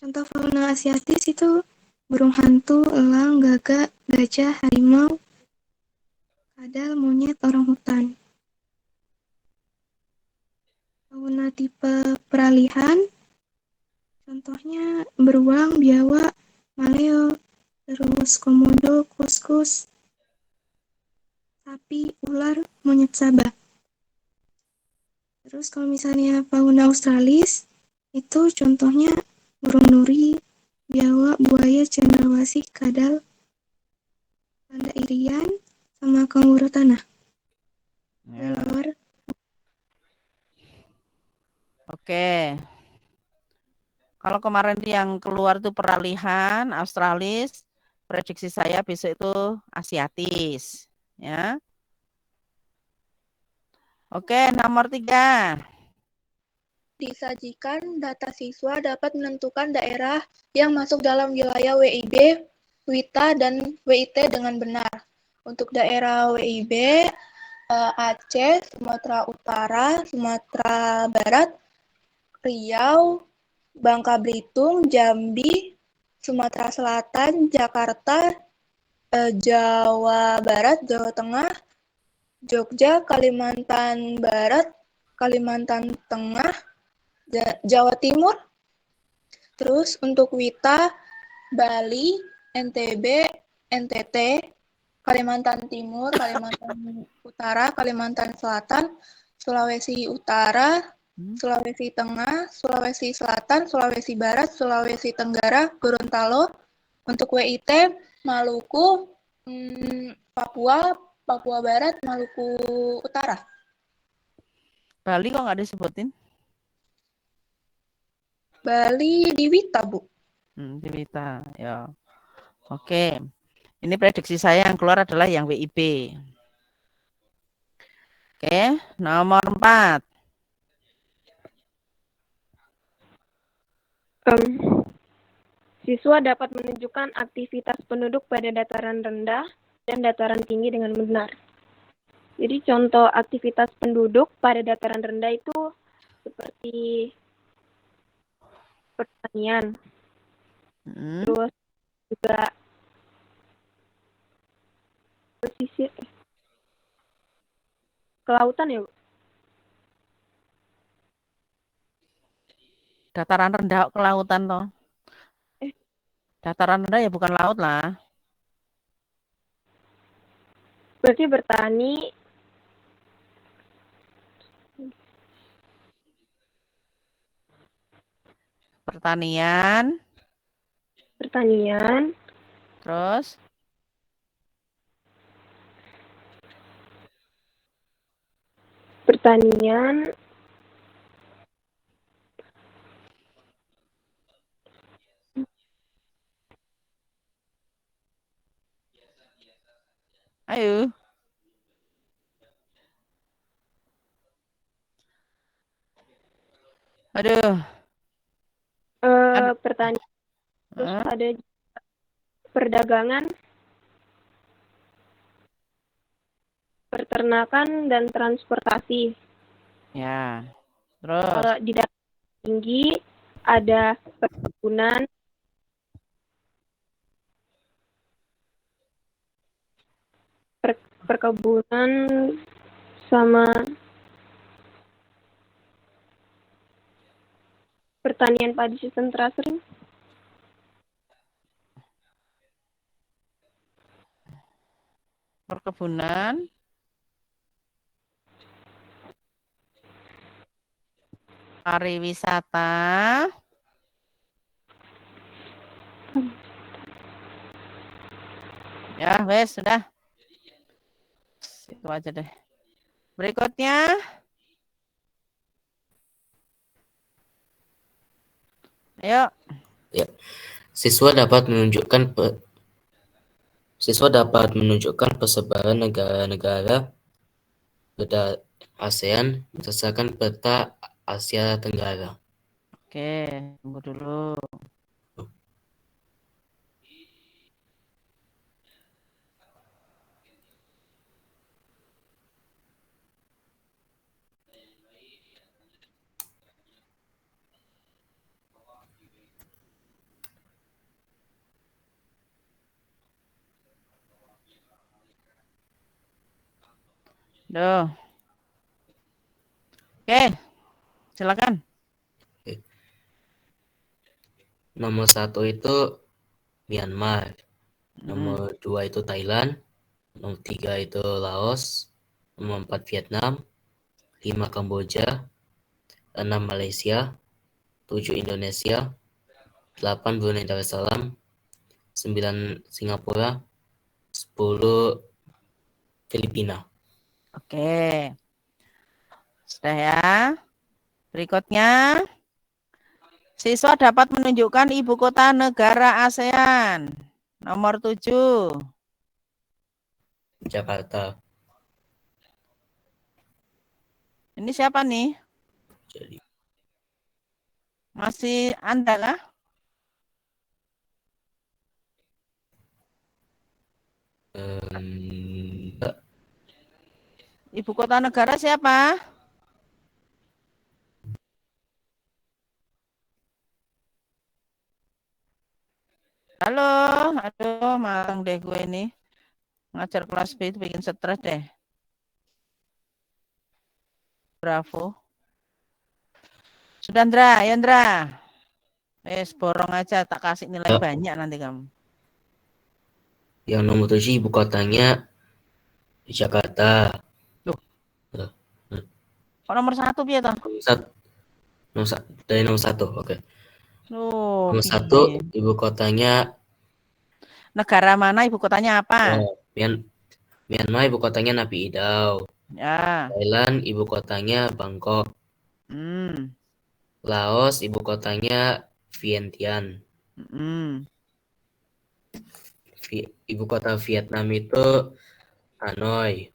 Contoh fauna asiatis itu burung hantu, elang, gagak, gajah, harimau, kadal, monyet, orang hutan. Fauna tipe peralihan, contohnya beruang, biawak, maleo, terus komodo, kuskus, sapi, ular, monyet sabah. Terus kalau misalnya fauna australis, itu contohnya burung nuri, biawak, buaya, cendrawasih, kadal, panda irian, sama kanguru tanah. Ya. Lor. Oke. Kalau kemarin yang keluar itu peralihan, Australis, prediksi saya besok itu Asiatis. Ya. Oke, nomor 3. Disajikan data siswa dapat menentukan daerah yang masuk dalam wilayah WIB, WITA, dan WIT dengan benar. Untuk daerah WIB, Aceh, Sumatera Utara, Sumatera Barat, Riau, Bangka Belitung, Jambi, Sumatera Selatan, Jakarta, Jawa Barat, Jawa Tengah, Jogja, Kalimantan Barat, Kalimantan Tengah, Jawa Timur. Terus untuk WITA, Bali, NTB, NTT, Kalimantan Timur, Kalimantan Utara, Kalimantan Selatan, Sulawesi Utara, Sulawesi Tengah, Sulawesi Selatan, Sulawesi Barat, Sulawesi Tenggara, Gorontalo. Untuk WIT, Maluku, Papua, Papua Barat, Maluku Utara. Bali kok nggak disebutin? Bali di WITA, Bu. Di Wita, ya. Oke. Ini prediksi saya yang keluar adalah yang WIB. Oke, nomor 4. Siswa dapat menunjukkan aktivitas penduduk pada dataran rendah dan dataran tinggi dengan benar. Jadi contoh aktivitas penduduk pada dataran rendah itu seperti pertanian, terus juga pesisir, kelautan ya, Bu? Dataran rendah kelautan toh. Dataran rendah ya bukan laut lah. Berarti bertani, Pertanian, terus pertanian, ayo. Aduh. pertanian, terus ada perdagangan, peternakan, dan transportasi. Ya, terus Kalau di dataran tinggi ada perkebunan, perkebunan sama pertanian padi sistem terasering. perkebunan, pariwisata, ya wes sudah. Itu aja deh. Berikutnya, ayo. Ya. Siswa dapat menunjukkan persebaran negara-negara ASEAN berdasarkan peta Asia Tenggara. Oke, tunggu dulu. Duh. Oke, silakan. Nomor 1 itu Myanmar. Nomor 2 itu Thailand. Nomor 3 itu Laos. Nomor 4 Vietnam. 5 Kamboja. 6 Malaysia. 7 Indonesia. 8 Brunei Darussalam. 9 Singapura. 10 Filipina. Oke. Sudah ya. Berikutnya, siswa dapat menunjukkan ibu kota negara ASEAN. Nomor 7. Jakarta. Ini siapa nih? Jadi Masih Anda kah? Ibu kota negara siapa? Halo, aduh, malang deh gue ini. Ngajar kelas B itu bikin stres deh. Bravo. Sudandra, Yandra. Borong aja, tak kasih nilai banyak nanti kamu. Yang nomor 7 ibu kotanya Jakarta. Kok nomor 1 piye toh? Dari nomor 1, oke. Nomor Piye. 1 ibu kotanya Negara mana ibu kotanya apa? Myanmar ibu kotanya Naypyidaw. Ya. Thailand ibu kotanya Bangkok. Laos ibu kotanya Vientiane. Ibu kota Vietnam itu Hanoi.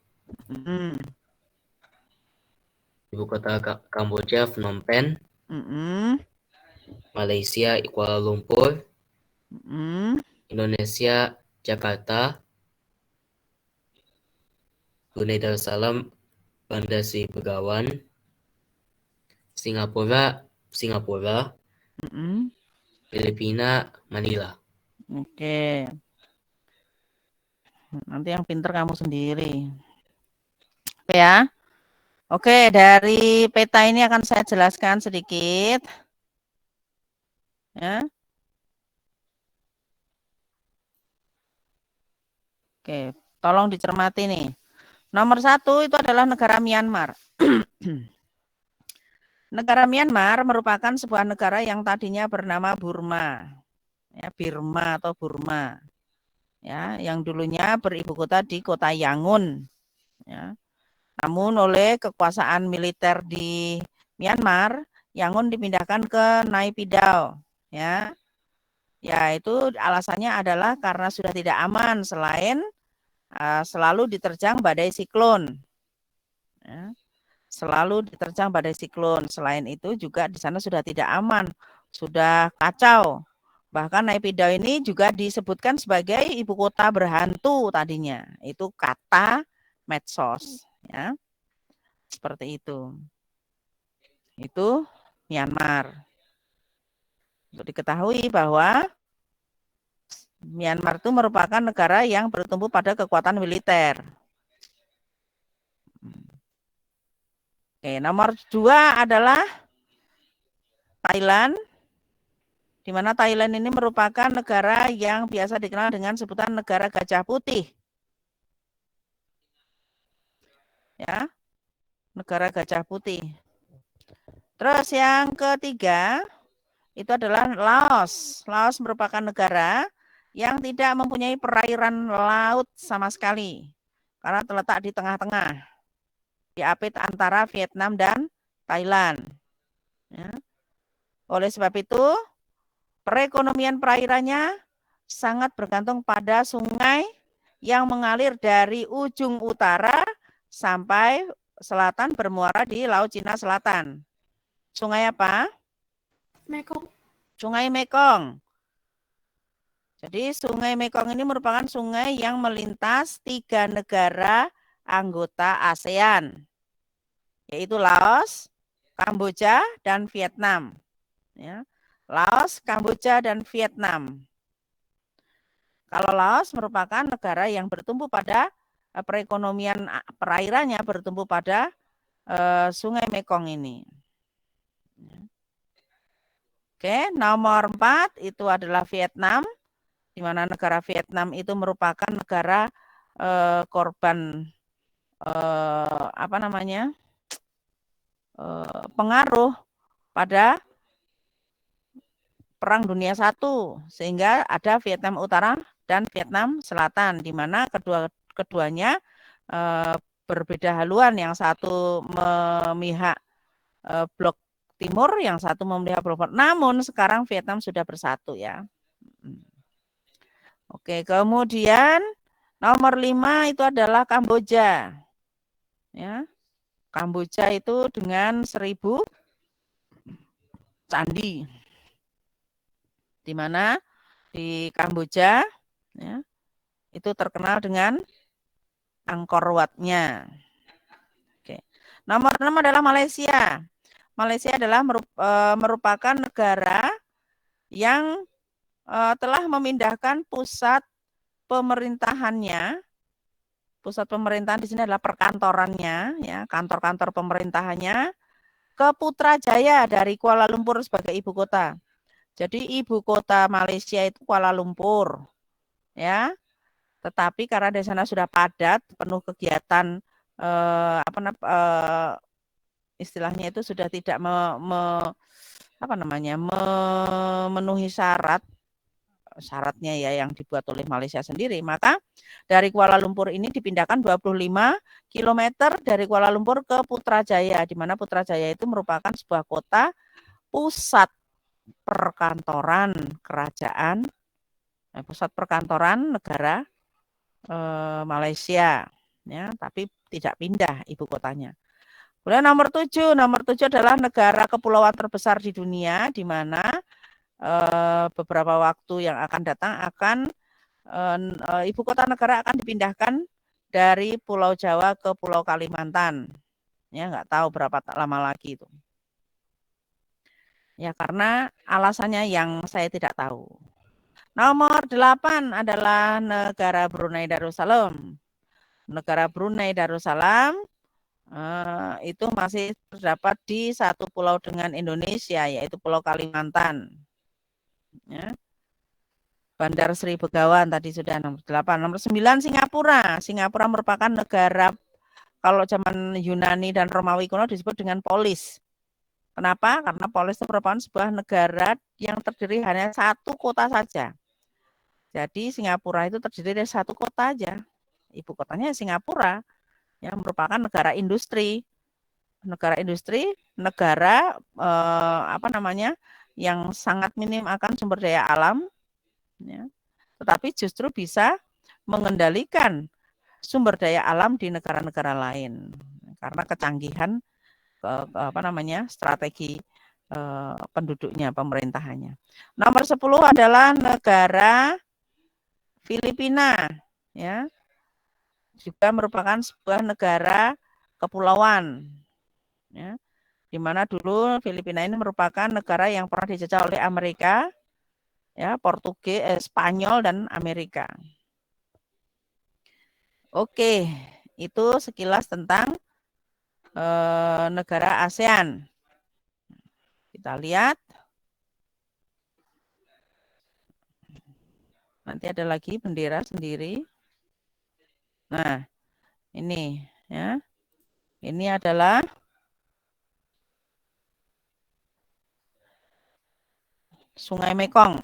Ibu kota Kamboja Phnom Penh. Malaysia Kuala Lumpur. Indonesia Jakarta. Brunei Darussalam Bandar Sri Begawan. Singapura. Filipina Manila. Oke. Nanti yang pinter kamu sendiri. Oke ya. Oke, dari peta ini akan saya jelaskan sedikit. Ya. Oke, tolong dicermati nih. Nomor 1 itu adalah negara Myanmar. Negara Myanmar merupakan sebuah negara yang tadinya bernama Burma. Ya, Birma atau Burma. Ya, yang dulunya beribu kota di kota Yangon. Ya. Namun oleh kekuasaan militer di Myanmar, Yangon dipindahkan ke Naypyidaw. Ya, itu alasannya adalah karena sudah tidak aman selain selalu diterjang badai siklon. Ya. Selalu diterjang badai siklon. Selain itu juga di sana sudah tidak aman, sudah kacau. Bahkan Naypyidaw ini juga disebutkan sebagai ibu kota berhantu tadinya. Itu kata medsos, ya. Seperti itu. Itu Myanmar. Untuk diketahui bahwa Myanmar itu merupakan negara yang bertumbuh pada kekuatan militer. Oke, nomor 2 adalah Thailand, di mana Thailand ini merupakan negara yang biasa dikenal dengan sebutan negara gajah putih. Ya, negara gajah putih. Terus yang ketiga itu adalah Laos. Laos merupakan negara yang tidak mempunyai perairan laut sama sekali, karena terletak di tengah-tengah, diapit antara Vietnam dan Thailand. Ya. Oleh sebab itu, perekonomian perairannya sangat bergantung pada sungai yang mengalir dari ujung utara sampai selatan bermuara di Laut Cina Selatan. Sungai apa? Mekong. Sungai Mekong. Jadi Sungai Mekong ini merupakan sungai yang melintas 3 negara anggota ASEAN, yaitu Laos, Kamboja, dan Vietnam. Ya. Laos, Kamboja, dan Vietnam. Kalau Laos merupakan negara yang bertumbuh pada perekonomian perairannya bertumpu pada Sungai Mekong ini. Oke, nomor 4 itu adalah Vietnam, di mana negara Vietnam itu merupakan negara korban pengaruh pada Perang Dunia I, sehingga ada Vietnam Utara dan Vietnam Selatan, di mana keduanya berbeda haluan. Yang satu memihak blok timur, yang satu memihak blok barat. Namun sekarang Vietnam sudah bersatu ya. Oke, kemudian nomor 5 itu adalah Kamboja. Ya. Kamboja itu dengan 1000 candi. Di mana di Kamboja ya, itu terkenal dengan Angkor Wat-nya. Oke. Nomor 6 adalah Malaysia. Malaysia adalah merupakan negara yang telah memindahkan pusat pemerintahannya. Pusat pemerintahan di sini adalah perkantorannya, ya, kantor-kantor pemerintahannya ke Putrajaya dari Kuala Lumpur sebagai ibu kota. Jadi ibu kota Malaysia itu Kuala Lumpur, ya. Tetapi karena di sana sudah padat, penuh kegiatan, istilahnya itu sudah tidak memenuhi syaratnya ya yang dibuat oleh Malaysia sendiri. Maka dari Kuala Lumpur ini dipindahkan 25 km dari Kuala Lumpur ke Putrajaya, di mana Putrajaya itu merupakan sebuah kota pusat perkantoran kerajaan, pusat perkantoran negara Malaysia, ya, tapi tidak pindah ibu kotanya. Kemudian nomor 7 adalah negara kepulauan terbesar di dunia, di mana beberapa waktu yang akan datang ibu kota negara akan dipindahkan dari Pulau Jawa ke Pulau Kalimantan. Ya, nggak tahu berapa lama lagi itu. Ya, karena alasannya yang saya tidak tahu. Nomor 8 adalah negara Brunei Darussalam. Negara Brunei Darussalam itu masih terdapat di satu pulau dengan Indonesia, yaitu Pulau Kalimantan. Ya. Bandar Sri Begawan tadi sudah nomor 8. Nomor 9 Singapura. Singapura merupakan negara, kalau zaman Yunani dan Romawi kuno disebut dengan polis. Kenapa? Karena polis itu merupakan sebuah negara yang terdiri hanya satu kota saja. Jadi Singapura itu terdiri dari satu kota aja. Ibu kotanya Singapura, yang merupakan negara industri. Negara industri, negara yang sangat minim akan sumber daya alam, ya, tetapi justru bisa mengendalikan sumber daya alam di negara-negara lain karena kecanggihan strategi penduduknya, pemerintahannya. Nomor 10 adalah negara Filipina, ya, juga merupakan sebuah negara kepulauan, ya, di mana dulu Filipina ini merupakan negara yang pernah dijajah oleh Amerika, ya, Portugis, Spanyol dan Amerika. Oke, itu sekilas tentang negara ASEAN. Kita lihat. Nanti ada lagi bendera sendiri. Nah, ini ya. Ini adalah Sungai Mekong.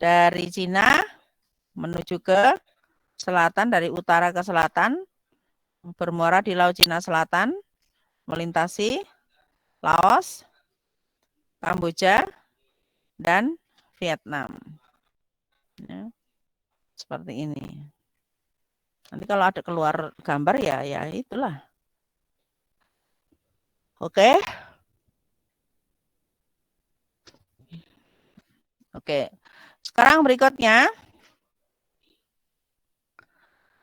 Dari Cina menuju ke selatan, dari utara ke selatan, bermuara di Laut Cina Selatan, melintasi Laos, Kamboja, dan Vietnam. Ya, seperti ini. Nanti kalau ada keluar gambar ya itulah. Oke. Oke. Sekarang berikutnya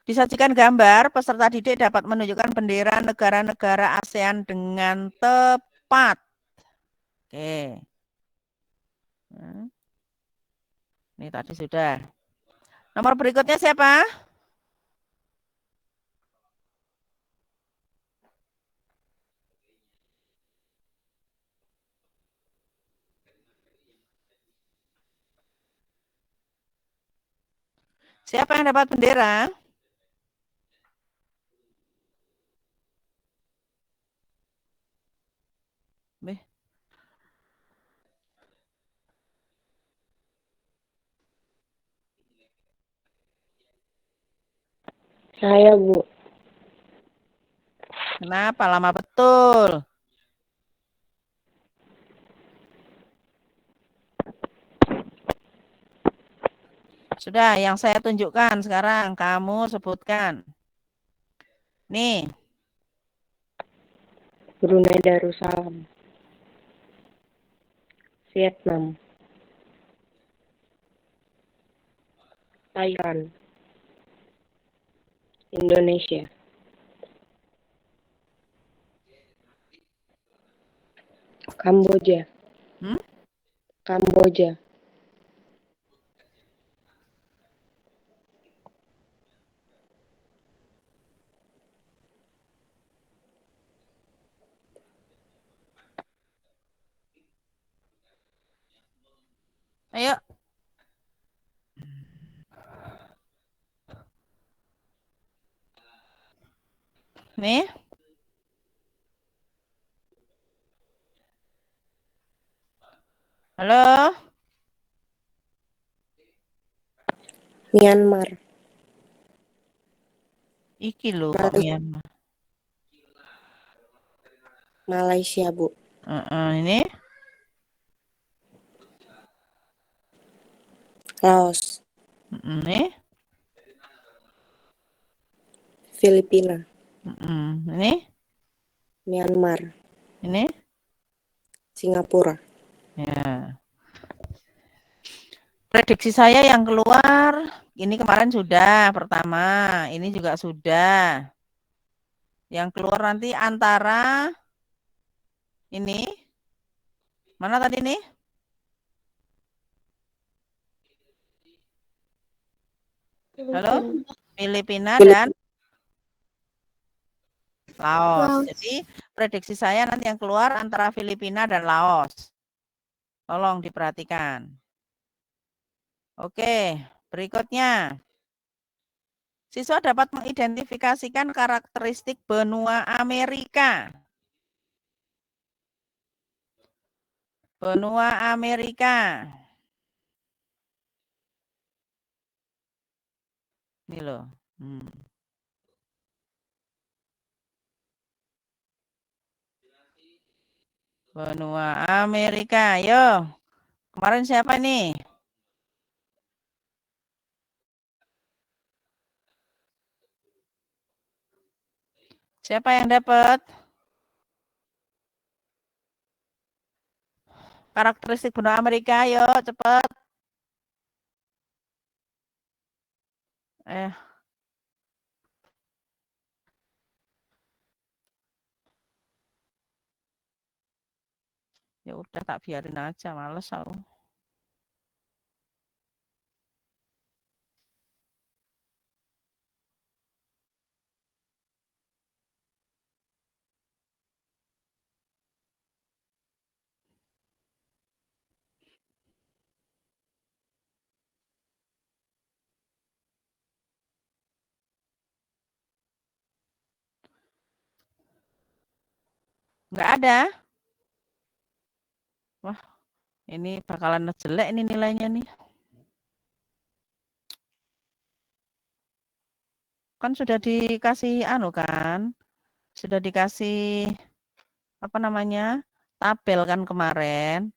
disajikan gambar, peserta didik dapat menunjukkan bendera negara-negara ASEAN dengan tepat. Oke. Ini tadi sudah. Nomor berikutnya siapa? Siapa yang dapat bendera? Beh. Saya, Bu. Kenapa lama betul? Sudah, yang saya tunjukkan sekarang kamu sebutkan. Nih. Brunei Darussalam. Vietnam. Thailand. Indonesia. Kamboja. Kamboja. Ayo. Nih. Halo. Myanmar. Iki loh kok Myanmar. Malaysia, Bu. Ini. Laos. Ini. Filipina. Ini. Myanmar. Ini. Singapura. Ya. Prediksi saya yang keluar, ini kemarin sudah, pertama, ini juga sudah. Yang keluar nanti antara ini, mana tadi nih? Halo? Filipina dan Laos. Jadi prediksi saya nanti yang keluar antara Filipina dan Laos. Tolong diperhatikan. Oke, berikutnya. Siswa dapat mengidentifikasikan karakteristik benua Amerika. Benua Amerika. Ini loh. Benua Amerika. Yo. Kemarin siapa nih? Siapa yang dapat? Karakteristik benua Amerika, yuk cepat. Ya udah tak biarin aja, males aku. Nggak ada. Wah, ini bakalan jelek ini nilainya nih. Kan sudah dikasih kan? Sudah dikasih apa namanya? Tabel kan kemarin.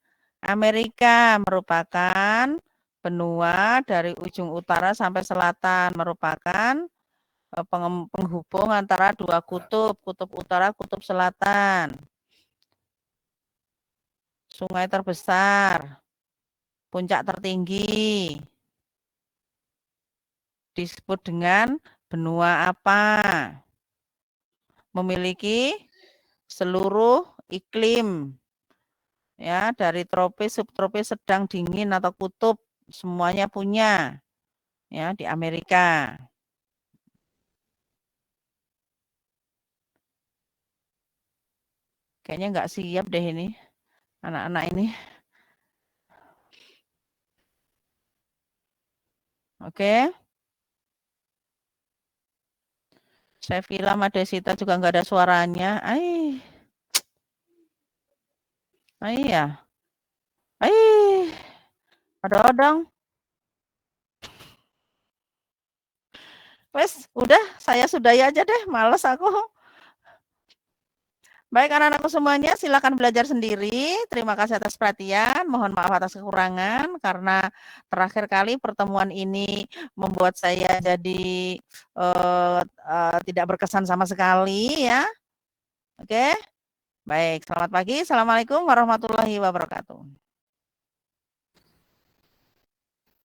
Amerika merupakan benua dari ujung utara sampai selatan, merupakan penghubung antara dua kutub, kutub utara, kutub selatan. Sungai terbesar, puncak tertinggi, disebut dengan benua apa? Memiliki seluruh iklim, ya, dari tropis, subtropis, sedang, dingin atau kutub, semuanya punya, ya, di Amerika. Kayaknya nggak siap deh ini, anak-anak ini. Oke. Sevilla Madesita juga nggak ada suaranya. Ya. Odong. Wes, udah, saya sudahi aja deh, males aku. Baik anak-anakku semuanya, silakan belajar sendiri. Terima kasih atas perhatian. Mohon maaf atas kekurangan karena terakhir kali pertemuan ini membuat saya jadi tidak berkesan sama sekali ya. Oke. Baik, selamat pagi. Assalamualaikum warahmatullahi wabarakatuh.